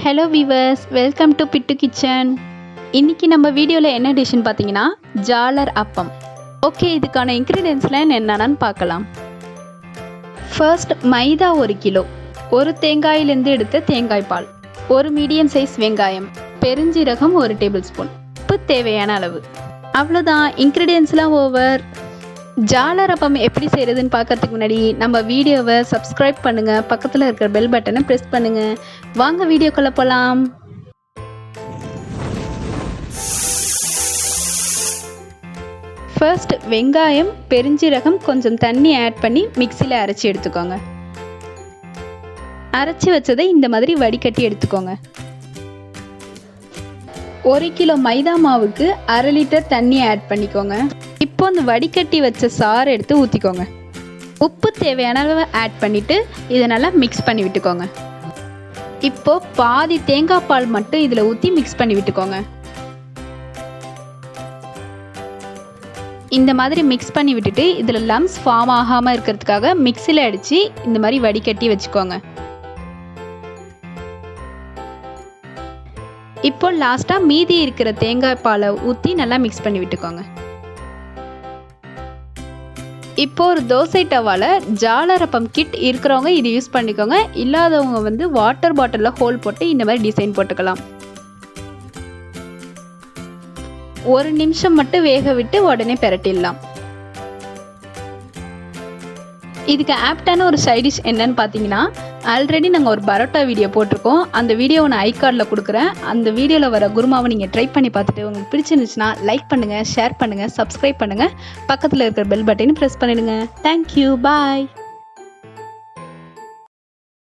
Hello viewers, welcome to bit kitchen. இன்றைக்கி நம்ம வீடியோவில் என்ன டிஷ்ஷுன்னு பார்த்தீங்கன்னா ஜாலர் அப்பம். ஓகே, இதுக்கான இன்க்ரீடியன்ஸ்லாம் என்னென்னு பார்க்கலாம். ஃபர்ஸ்ட் மைதா 1 கிலோ, ஒரு தேங்காயிலேருந்து எடுத்த தேங்காய் பால், ஒரு மீடியம் சைஸ் வெங்காயம், பெருஞ்சீரகம் 1 டேபிள் ஸ்பூன், உப்பு தேவையான அளவு. அவ்வளோதான், இன்க்ரீடியன்ஸ்லாம் ஓவர். ஜாலர் அப்பம் எப்படி செய்கிறதுன்னு பார்க்கறதுக்கு முன்னாடி நம்ம வீடியோவை சப்ஸ்கிரைப் பண்ணுங்கள், பக்கத்தில் இருக்கிற பெல் பட்டனை ப்ரெஸ் பண்ணுங்கள். வாங்க வீடியோக்குள்ளே போகலாம். ஃபர்ஸ்ட் வெங்காயம், பெருஞ்சீரகம், கொஞ்சம் தண்ணி ஆட் பண்ணி மிக்சியில் அரைச்சி எடுத்துக்கோங்க. அரைச்சி வச்சதை இந்த மாதிரி வடிகட்டி எடுத்துக்கோங்க. 1 கிலோ மைதா மாவுக்கு 1/2 லிட்டர் தண்ணி ஆட் பண்ணிக்கோங்க. இப்போ இந்த வடிகட்டி வச்ச சாறு எடுத்து ஊற்றிக்கோங்க. உப்பு தேவையான அளவு ஆட் பண்ணிவிட்டு இதை நல்லா மிக்ஸ் பண்ணி விட்டுக்கோங்க. இப்போது பாதி தேங்காய் பால் மட்டும் இதில் ஊற்றி மிக்ஸ் பண்ணி விட்டுக்கோங்க. இந்த மாதிரி மிக்ஸ் பண்ணி விட்டுட்டு இதில் லம்ஸ் ஃபார்ம் ஆகாமல் இருக்கிறதுக்காக மிக்சியில் அடித்து இந்த மாதிரி வடிகட்டி வச்சுக்கோங்க. இப்போ லாஸ்ட்டாக மீதி இருக்கிற தேங்காய் பாலை ஊற்றி நல்லா மிக்ஸ் பண்ணி விட்டுக்கோங்க. இப்போ ஒரு தோசை டவாவில் ஜாலர் அப்பம் கிட் இருக்கிறவங்க இது யூஸ் பண்ணிக்கோங்க. இல்லாதவங்க வாட்டர் பாட்டிலில் ஹோல் போட்டு இந்த மாதிரி டிசைன் போட்டுக்கலாம். 1 நிமிஷம் மட்டும் வேக விட்டு உடனே பிரட்டிடலாம். இதுக்கு ஆப்டான ஒரு சைட் டிஷ் என்னன்னு பார்த்தீங்கன்னா, ஆல்ரெடி நாங்கள் ஒரு பரோட்டா வீடியோ போட்டிருக்கோம். அந்த வீடியோவை நான் ஐகார்டில் கொடுக்குறேன். அந்த வீடியோவில் வர குருமாவை நீங்கள் ட்ரை பண்ணி பார்த்துட்டு உங்களுக்கு பிடிச்சிருந்துச்சுன்னா லைக் பண்ணுங்கள், ஷேர் பண்ணுங்கள், சப்ஸ்கிரைப் பண்ணுங்கள், பக்கத்தில் இருக்கிற பெல் பட்டனை ப்ரெஸ் பண்ணிடுங்க. தேங்க்யூ, பாய்.